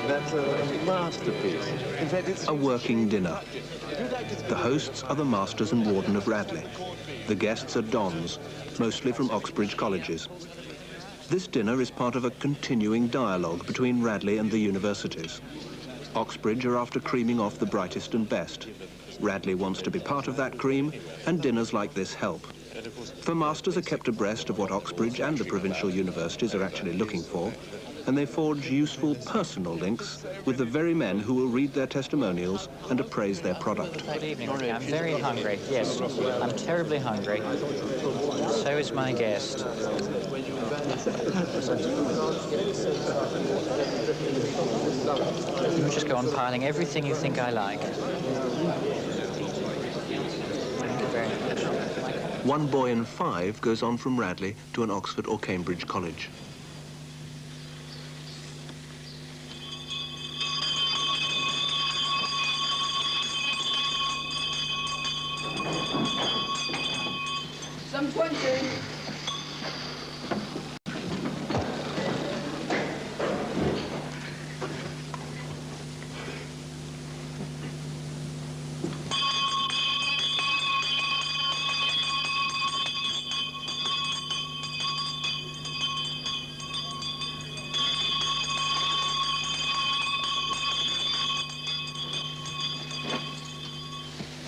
That's a masterpiece. In fact, it's... A working dinner. The hosts are the Masters and Warden of Radley. The guests are dons, mostly from Oxfordshire colleges. This dinner is part of a continuing dialogue between Radley and the universities. Oxfordshire are after creaming off the brightest and best. Radley wants to be part of that cream, and dinners like this help. The Masters are kept abreast of what Oxfordshire and the provincial universities are actually looking for, and they forge useful personal links with the very men who will read their testimonials and appraise their product. Good evening. I'm very hungry. Yes, I'm terribly hungry. So is my guest. You just go on piling everything you think I like. Thank you very much. One boy in 5 goes on from Radley to an Oxford or Cambridge college. Some 20.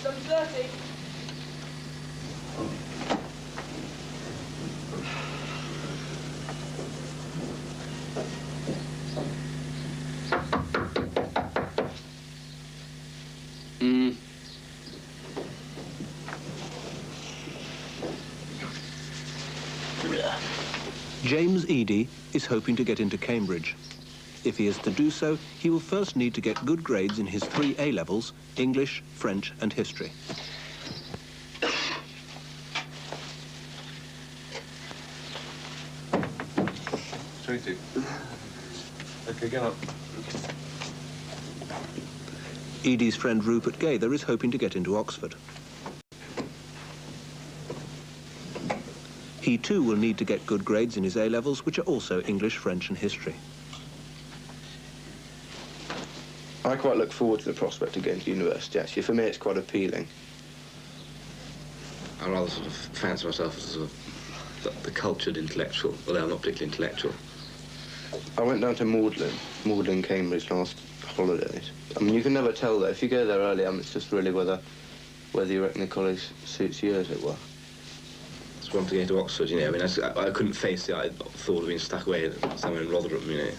Some 30. James Eadie is hoping to get into Cambridge. If he is to do so, he will first need to get good grades in his 3 A-levels, English, French and History. Okay, get up. Eadie's friend Rupert Gaither is hoping to get into Oxford. He too will need to get good grades in his A-levels, which are also English, French and History. I quite look forward to the prospect of going to university, actually. For me, it's quite appealing. I rather sort of fancy myself as sort of the cultured intellectual, although I'm not particularly intellectual. I went down to Magdalen, Cambridge last holidays. I mean, you can never tell, though. If you go there early, it's just really whether you reckon the college suits you, as it were. Just wanted to go to Oxford, you know. I mean, I couldn't face the thought of being stuck away somewhere in Rotherham, you know.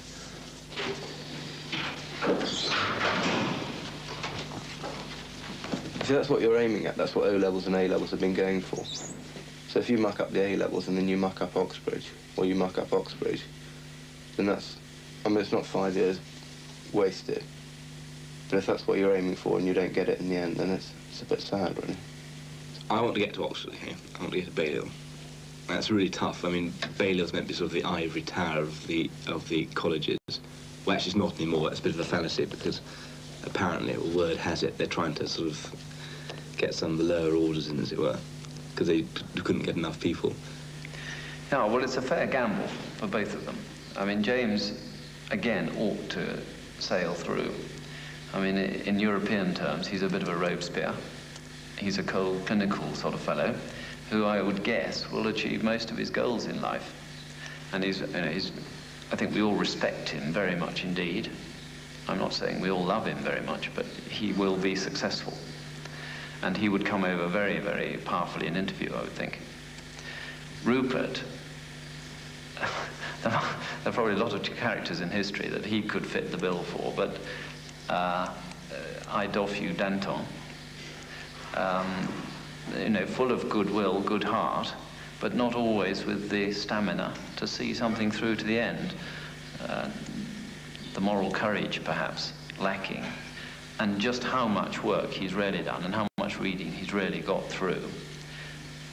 See, that's what you're aiming at. That's what O-levels and A-levels have been going for. So if you muck up the A-levels and then you muck up Oxfordshire, or you muck up Oxfordshire, then that's... I mean, it's not 5 years wasted. But if that's what you're aiming for and you don't get it in the end, then it's a bit sad, really. I want to get to Oxford, okay? I want to get to Balliol. That's really tough. I mean, Balliol's meant to be sort of the ivory tower of the colleges. Well, actually, it's not anymore. It's a bit of a fallacy because apparently, or word has it, they're trying to sort of get some of the lower orders in, as it were, because they couldn't get enough people. Yeah, well, it's a fair gamble for both of them. I mean, James, again, ought to sail through. I mean, in European terms, he's a bit of a Robespierre. He's a cold, clinical sort of fellow who I would guess will achieve most of his goals in life. And I think we all respect him very much indeed. I'm not saying we all love him very much, but he will be successful. And he would come over very, very powerfully in interview, I would think. Rupert, there are probably a lot of characters in history that he could fit the bill for, but I doff you Danton. You know, full of goodwill, good heart, but not always with the stamina to see something through to the end. The moral courage, perhaps, lacking, and just how much work he's really done and how much reading he's really got through,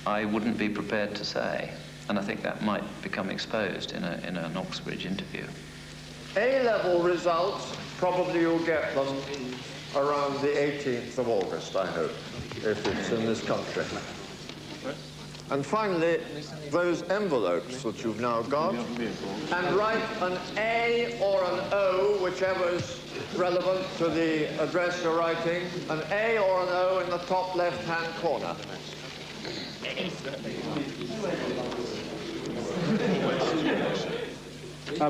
I wouldn't be prepared to say. And I think that might become exposed in an Oxfordshire interview. A-level results, probably you'll get them around the 18th of August, I hope, if it's in this country. And finally, those envelopes that you've now got, and write an A or an O, whichever is relevant to the address you're writing, an A or an O in the top left-hand corner.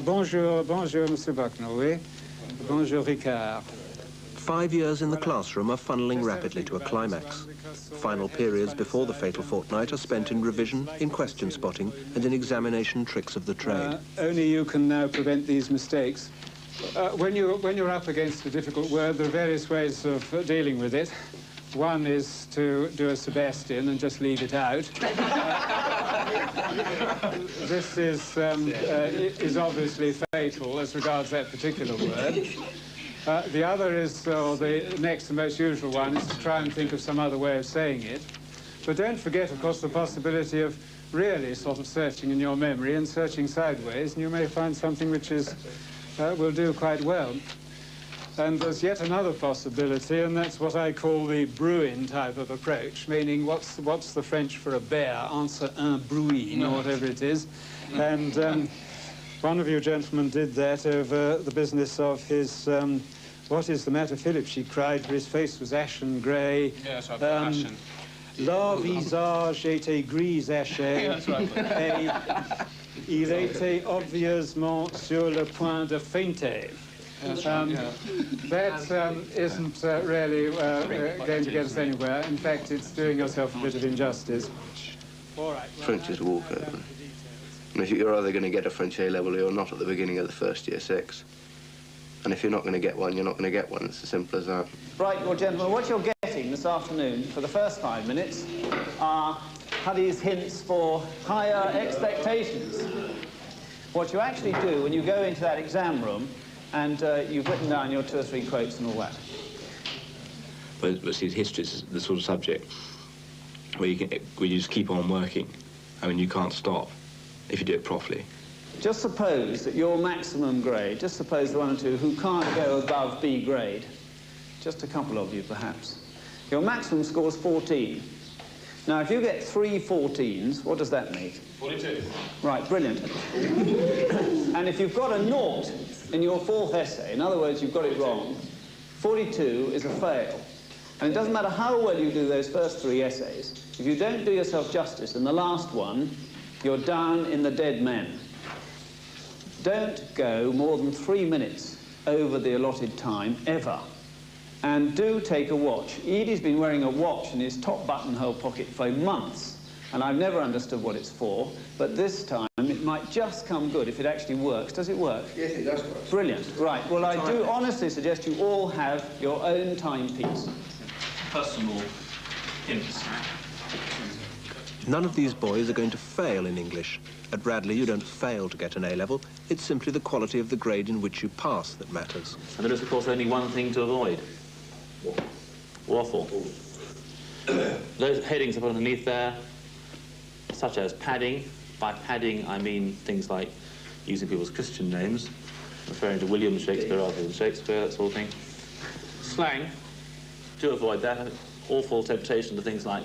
Bonjour, bonjour, Monsieur Bucknell, oui? Bonjour, Ricard. 5 years in the classroom are funneling rapidly to a climax. Final periods before the fatal fortnight are spent in revision, in question spotting, and in examination tricks of the trade. Only you can now prevent these mistakes. When you're up against a difficult word, there are various ways of dealing with it. One is to do a Sebastian and just leave it out. This is obviously fatal as regards that particular word. The other is, or the next and most usual one, is to try and think of some other way of saying it. But don't forget, of course, the possibility of really sort of searching in your memory and searching sideways, and you may find something which is, will do quite well. And there's yet another possibility, and that's what I call the Bruin type of approach, meaning what's the French for a bear? Answer un bruin, or whatever it is. And one of you gentlemen did that over the business of his, what is the matter, Philip? She cried, for his face was ashen grey. Yes, I've got ashen. Leur visage était grisâché. Et il était obviously sur le point de fainter. That isn't really going to get us anywhere. In fact, it's doing yourself a bit of injustice. All right. French is a walkover. And if you're either going to get a French A-level or you're not at the beginning of the first year 6. And if you're not going to get one, you're not going to get one. It's as simple as that. Right, well, gentlemen, what you're getting this afternoon for the first 5 minutes are Huddy's hints for higher expectations. What you actually do when you go into that exam room and you've written down your 2 or 3 quotes and all that. But see, history is the sort of subject where you just keep on working. I mean, you can't stop if you do it properly. Just suppose that your maximum grade, just suppose the 1 or 2 who can't go above B grade, just a couple of you perhaps, your maximum score is 14. Now, if you get 3 14s, what does that make? 42. Right, brilliant. And if you've got a 0 in your 4th essay, in other words, you've got it wrong, 42 is a fail. And it doesn't matter how well you do those first 3 essays, if you don't do yourself justice in the last one, you're down in the dead men. Don't go more than 3 minutes over the allotted time, ever. And do take a watch. Edie's been wearing a watch in his top buttonhole pocket for months, and I've never understood what it's for, but this time it might just come good if it actually works. Does it work? Yes, it does work. Brilliant. Right, well, I do honestly suggest you all have your own timepiece. Personal hints. None of these boys are going to fail in English. At Radley, you don't fail to get an A-level. It's simply the quality of the grade in which you pass that matters. And there is, of course, only one thing to avoid. Waffle. Those headings are put underneath there, such as padding. By padding, I mean things like using people's Christian names, referring to William Shakespeare rather than Shakespeare, that sort of thing. Slang, to avoid that, awful temptation to things like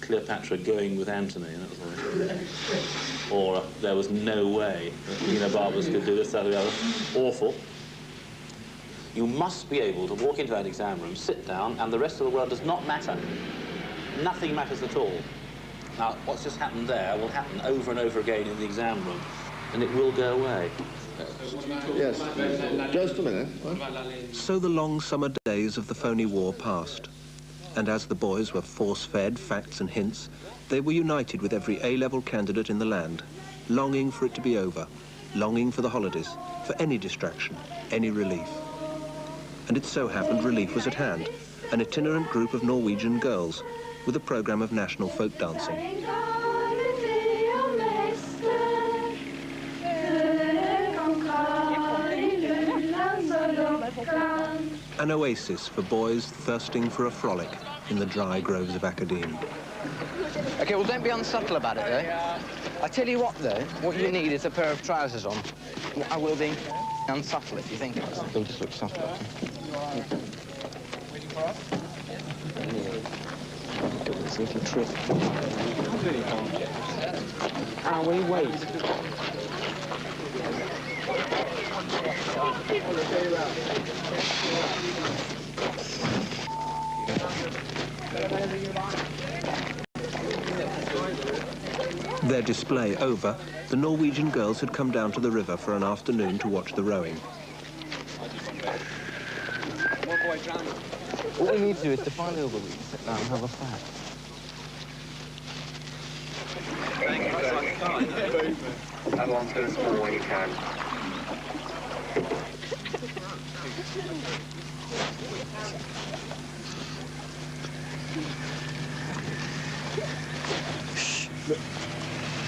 Cleopatra going with Antony, that was all. Or there was no way that Barbers could do this, that, or the other. Awful. You must be able to walk into that exam room, sit down, and the rest of the world does not matter. Nothing matters at all. Now, what's just happened there will happen over and over again in the exam room, and it will go away. Yes, just a minute. So the long summer days of the phony war passed. And as the boys were force-fed facts and hints, they were united with every A-level candidate in the land, longing for it to be over, longing for the holidays, for any distraction, any relief. And it so happened relief was at hand, an itinerant group of Norwegian girls with a programme of national folk dancing. An oasis for boys thirsting for a frolic in the dry groves of Academe. OK, well, don't be unsubtle about it, though. I tell you what, though, what you need is a pair of trousers on. I will be unsubtle if you think it. They'll just look subtle. See if you trip. Ah, will you wait? Their display over, the Norwegian girls had come down to the river for an afternoon to watch the rowing. What we need to do is to find over, we can sit down and have a chat. Everyone's going to score when you can.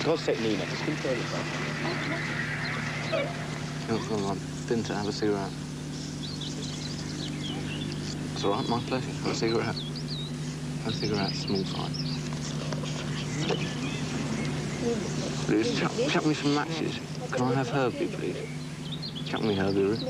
God's sake, Nina, just control yourself. Come on, didn't have a cigarette. It's all right, my pleasure. Have a cigarette. Have a cigarette, small fry. Please, chuck me some matches. Can I have Herbie, please? Chuck me Herbie, Ruth.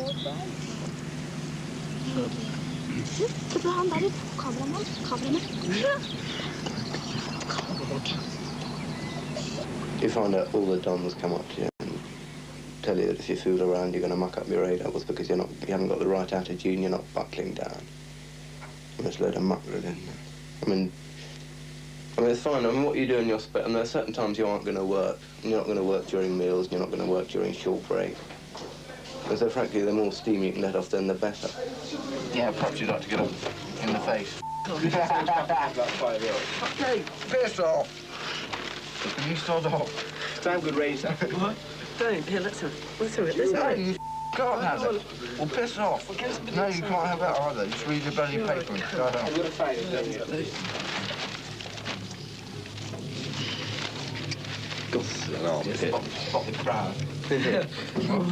You find out all the dons come up to you and tell you that if you fool around, you're going to muck up your A-levels because you haven't got the right attitude and you're not buckling down. And there's a load of muck really in there. I mean, it's fine. I mean, what you do in your spare... And there are certain times you aren't going to work. You're not going to work during meals, and you're not going to work during short break. And so, frankly, the more steam you can let off, then the better. Yeah, perhaps you'd like to get up in the face. Okay, piss off. You start off. Damn good razor. What? Don't. Here, let's have it. No, you can't have it. Well, piss off. No, you can't have that either. Just read your bloody paper and start off. An armpit. Spot the crowd.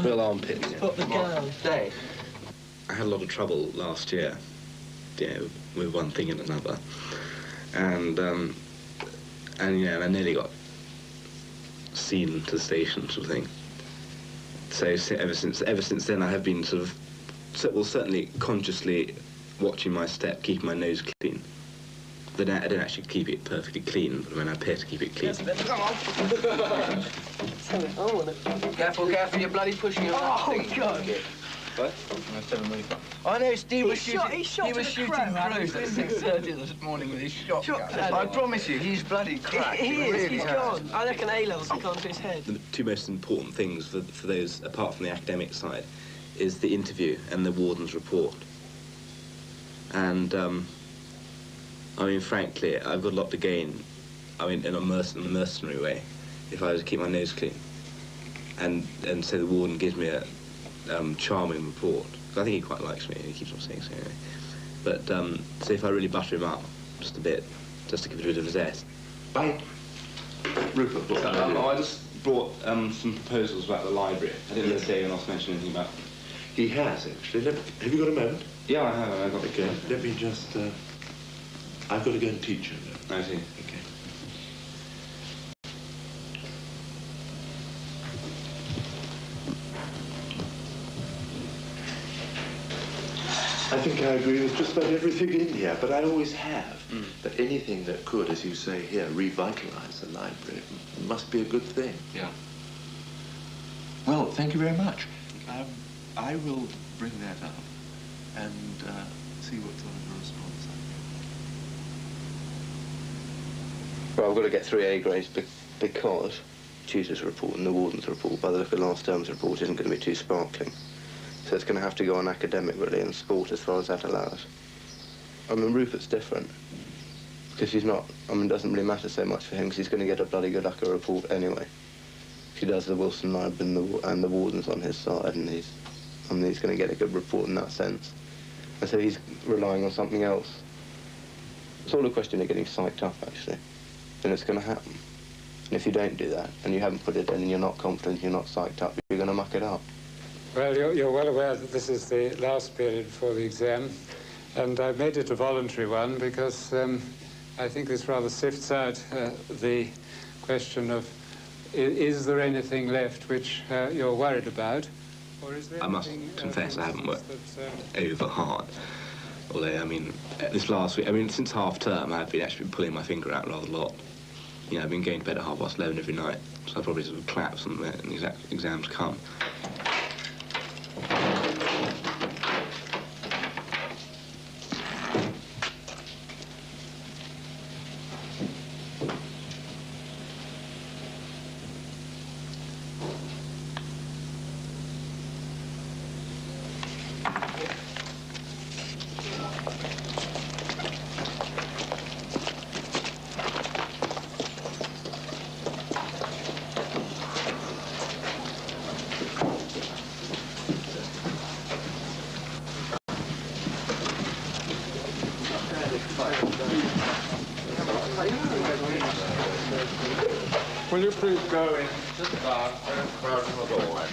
Real armpit. Spot the girl. Stay. I had a lot of trouble last year, with one thing and another, and I nearly got seen to the station, sort of thing. So ever since then, I have been sort of, certainly consciously watching my step, keeping my nose clean. I don't actually keep it perfectly clean, but I mean, I appear to keep it clean. Careful, you're bloody pushing your God. What? I know Steve was shooting. He was shooting crows at 6:30 this morning with his shotgun. I promise you, he's bloody cracked. He is. He's gone. I reckon A-levels have gone to his head. The two most important things for those, apart from the academic side, is the interview and the warden's report. And I mean, frankly, I've got a lot to gain. I mean, in a mercenary way, if I was to keep my nose clean, and so the warden gives me a charming report. I think he quite likes me. He keeps on saying so anyway. But so if I really butter him up just a bit, just to give it a bit of a zest. Bye. Rupert, what's that? I just brought some proposals about the library. I didn't know if David else mentioned anything about. He has actually. Have you got a moment? Yeah, I have. I've got it. Okay. Let me just. I've got to go and teach him. I see. Okay. I think I agree with just about everything in here, but I always have. That anything that could, as you say here, revitalise the library must be a good thing. Yeah. Well, thank you very much. I will bring that up and see what sort of a response I get. Well, I've got to get 3 A grades because tutor's report and the warden's report, by the look of last term's report, isn't going to be too sparkling. So it's going to have to go on academic, really, and sport as far as that allows. I mean, Rupert's different, because he's not, I mean, it doesn't really matter so much for him, because he's going to get a bloody good UCA report anyway. He does the Wilson Library and the warden's on his side, and he's going to get a good report in that sense. And so he's relying on something else. It's all a question of getting psyched up, actually. Then it's going to happen. And if you don't do that, and you haven't put it in, and you're not confident, you're not psyched up, you're going to muck it up. Well, you're well aware that this is the last period before the exam, and I've made it a voluntary one because I think this rather sifts out the question of is there anything left which you're worried about, or is there I must confess I haven't worked over hard. Although, I mean, this last week, I mean, since half term, I've been actually pulling my finger out rather a lot. You know, I've been going to bed at 11:30 every night, so I probably sort of collapse when the exams come. Will you please go in? Just about crowd in the doorway.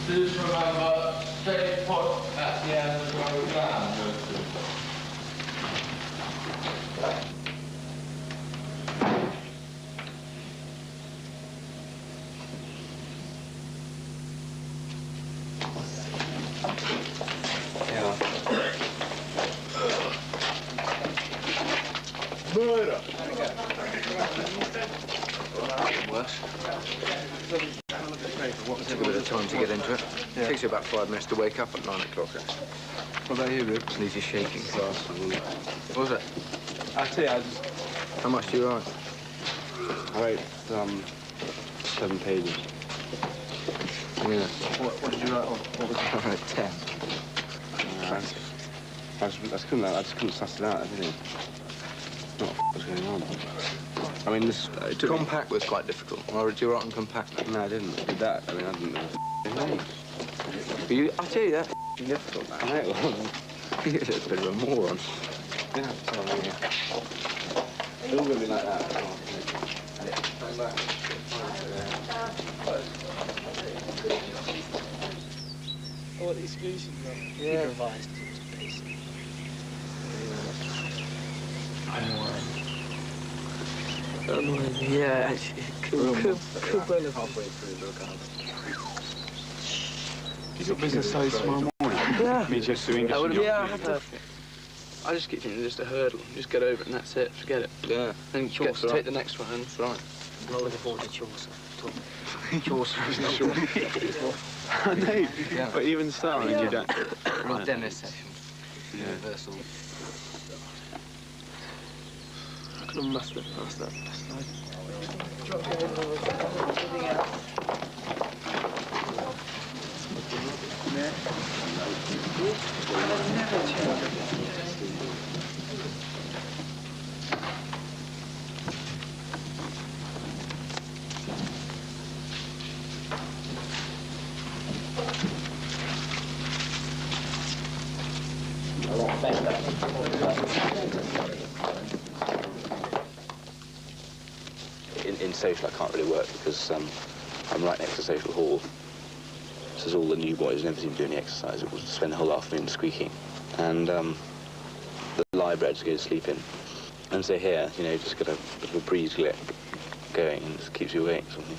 Please remember, stay put at the end of your exam. Murder! Worse. Took a bit of time to get into it. Yeah. Takes you about 5 minutes to wake up at 9 o'clock. What about you, Luke? Just leaves you shaking. What was it? I tell you, I just... How much do you write? I wrote 7 pages. Yeah. What did you write on? What was it? I wrote 10. I just couldn't suss it out, everything. What was going on? I mean, this... compact was quite difficult. Or did you write on compact? No, I didn't. I did that. I mean, I didn't know. I tell you, that's difficult, man. I know it wasn't. You're a bit of a moron. Yeah, it's all going to be like that. All the exclusions are improvised. Yeah, actually, cool. Halfway through the account. You got business studies tomorrow morning? Yeah. Me just doing English. Yeah, I have to. I just keep thinking just a hurdle. Just get over it and that's it. Forget it. Yeah. Then take the next one and it's right. I'm not looking forward to Chaucer. Chaucer is not I know, yeah. But even so, you don't... Right. Dennis section. Universal. I could have must have passed that last night. In social, I can't really work because I'm right next to social hall. So there's all the new boys never seem to do any exercise. It will spend the whole afternoon squeaking. And the library to go to sleep in. And so here, you know, just get a little breeze going and it keeps you awake or something.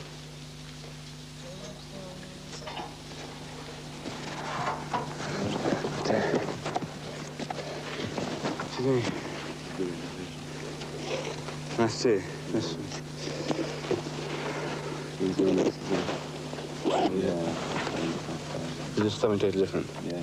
Nice too. Yeah. It's just something totally different. Yeah.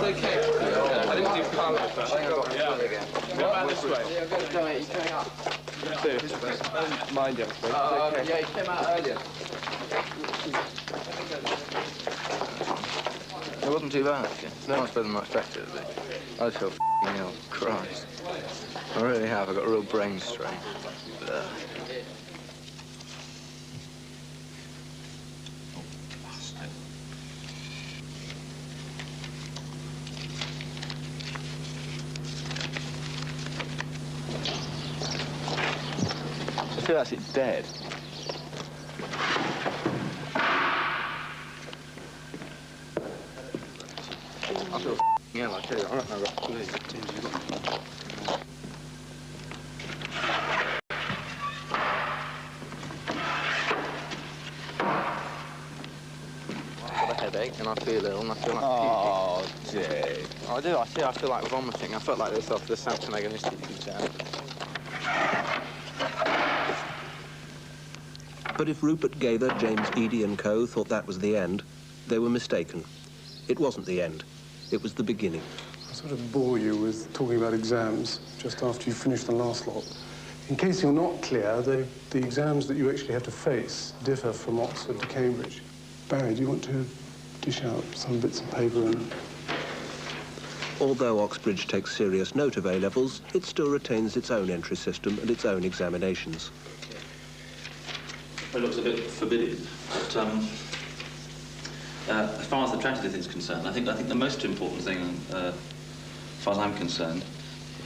okay. I didn't do colour. I think I got it again. What about this way? Yeah, I've got it. He's coming up. Don't mind it, please. Yeah, he came out earlier. It wasn't too bad, actually. It's no much better than I expected it to be. I just feel f***ing ill. Christ. I really have. I've got a real brain strain. I feel like it's dead. I feel f***ing ill, I tell you. I reckon I've got flu. I've got a headache and I feel ill and I feel like puking. Jake. I do, I feel like vomiting. I felt like this after the Samson agonistic exam. But if Rupert Gaither, James Eadie and co. thought that was the end, they were mistaken. It wasn't the end. It was the beginning. I sort of bore you with talking about exams just after you finish the last lot. In case you're not clear, the exams that you actually have to face differ from Oxford to Cambridge. Barry, do you want to dish out some bits of paper and... Although Oxbridge takes serious note of A-levels, it still retains its own entry system and its own examinations. It looks a bit forbidding, but as far as the tragedy is concerned, I think the most important thing, as far as I'm concerned,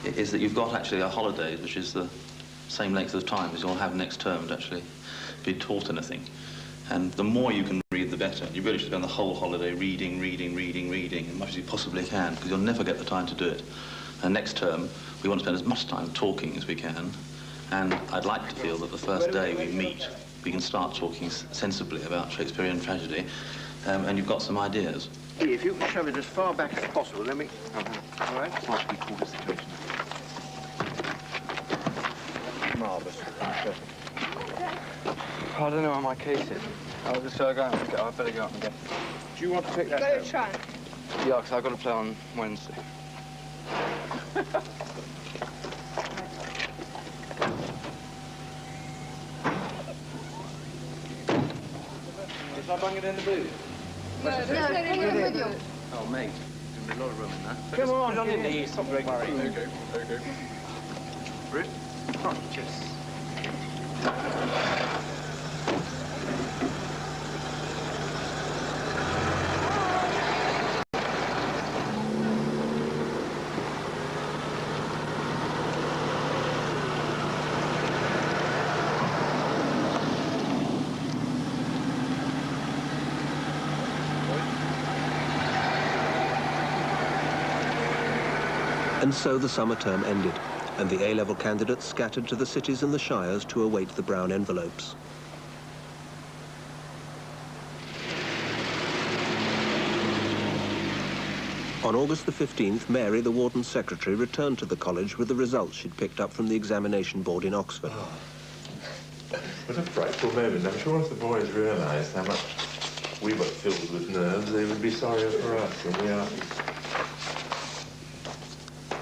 is that you've got actually a holiday which is the same length of time as you'll have next term to actually be taught anything. And the more you can read, the better. You really should spend the whole holiday reading as much as you possibly can, because you'll never get the time to do it. And next term, we want to spend as much time talking as we can. And I'd like to feel that the first day we meet, we can start talking sensibly about Shakespearean tragedy, and you've got some ideas. If you can shove it as far back as possible, then we... All right? What we call the situation. Marvellous. I don't know where my case is. I'll just go out and get it. I better go out and get it. Do you want to take that? Go try. Yeah, because I've got to play on Wednesday. If I bung it in the boot? No, take it with you. Oh, mate. There's a lot of room in that. Come on, put it on your knees. Stop worrying. Okay. Bruce? Oh, just... And so the summer term ended, and the A-level candidates scattered to the cities and the shires to await the brown envelopes. On August the 15th, Mary, the Warden's secretary, returned to the college with the results she'd picked up from the examination board in Oxford. Oh. What a frightful moment. I'm sure if the boys realised how much we were filled with nerves, they would be sorrier for us than we are.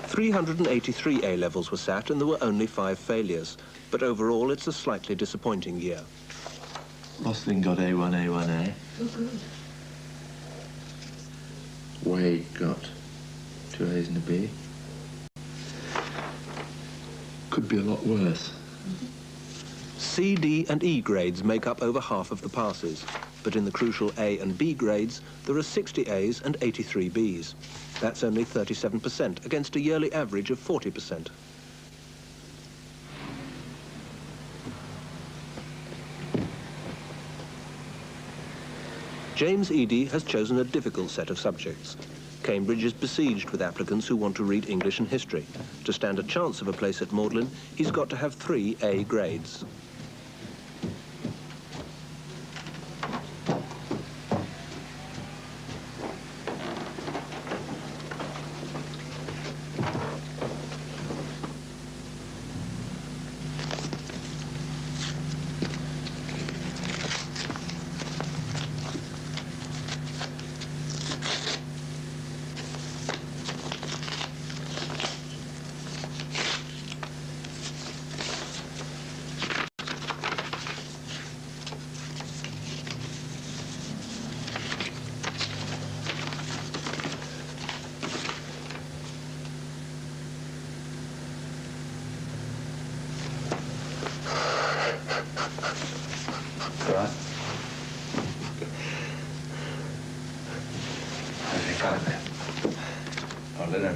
383 A-levels were sat, and there were only 5 failures. But overall, it's a slightly disappointing year. Rosling got A1, A1A. Oh, good. Wade got 2 A's and a B. Could be a lot worse. C, D and E grades make up over half of the passes, but in the crucial A and B grades, there are 60 A's and 83 B's. That's only 37% against a yearly average of 40%. James Eadie has chosen a difficult set of subjects. Cambridge is besieged with applicants who want to read English and history. To stand a chance of a place at Magdalen, he's got to have 3 A grades. I don't know.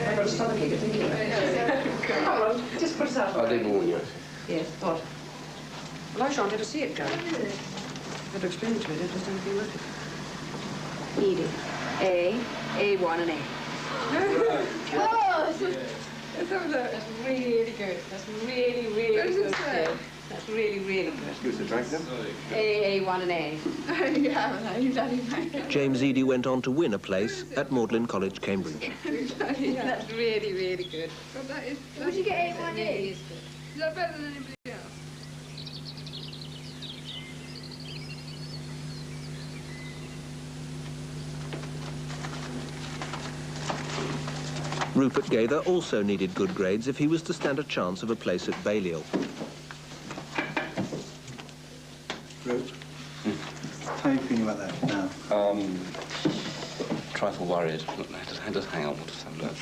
I've got a stomach ache, I think. Come on, just put it out. I did warn you. Yes, what? Well, I shan't ever see it go. I've got to explain to it, it just don't feel like it. Edith. A, A1 and A. Oh, that's really good. That's really, really good. That's really, really good. Give us a drink then. A, A1 and A. You haven't, you bloody man. James Eadie went on to win a place at Magdalen College, Cambridge. That's really, really good. Well, would you get A1 A? Is that better than anybody else? Rupert Gaither also needed good grades if he was to stand a chance of a place at Balliol. How are you feeling about that now? Trifle worried. Just hang on, we'll just have a look.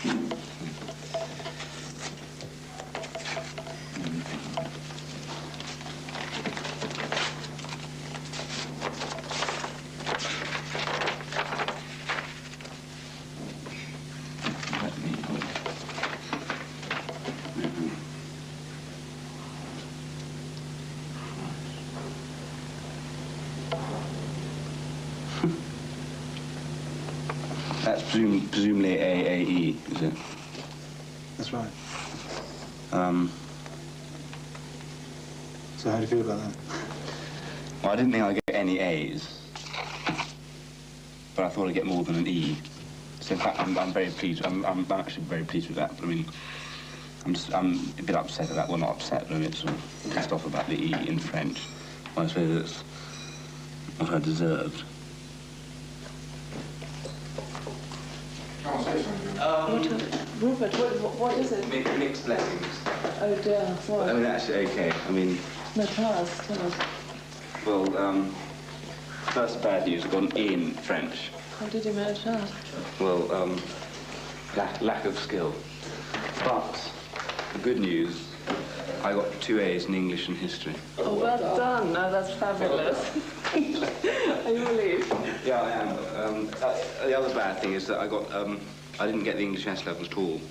That's presumably AAE, is it? That's right. So how do you feel about that? Well, I didn't think I'd get any A's, but I thought I'd get more than an E. So in fact, I'm very pleased. I'm actually very pleased with that. But I mean, I'm a bit upset at that. Well, not upset, but I'm a bit sort of pissed off about the E in French. I suppose it's what I deserved. Rupert, what is it? Mixed blessings. Oh dear, what? I mean, actually, okay. I mean... No, tell us. Well, first bad news, I've got an E in French. How did you manage that? Well, lack of skill. But the good news, I got 2 A's in English and history. Oh, well done. No, that's fabulous. Are you relieved? Yeah, I am. The other bad thing is that I didn't get the English S-level at all.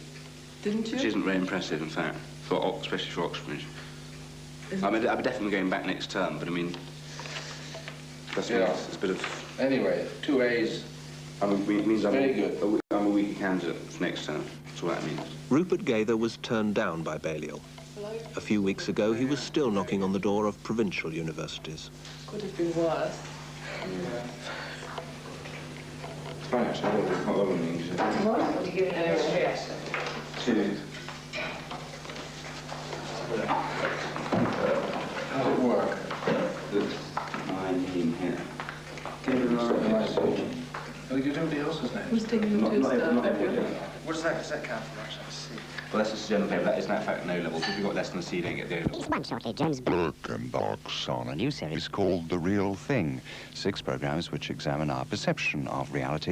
Didn't you? Which isn't very impressive, in fact, especially for Oxfordshire. I mean, I'll be definitely going back next term, but I mean, that's it's a bit of... Anyway, 2 A's. Means I'm very good. I'm a weaker candidate for next term. That's what that means. Rupert Gaither was turned down by Balliol. A few weeks ago, he was still knocking on the door of provincial universities. Could have been worse. It's fine, actually. I don't bother in English. What are you giving anyway? 2. How's it work? There's 9 here. Can you remember the right page? Oh, you do everybody else's name? Who's taking you to What does that count for, actually? Well, that's just a general paper. That is, in fact, no levels. If you've got less than a C, you don't get the O levels. One shortly, James Burke embarks on a new series called The Real Thing. 6 programs which examine our perception of reality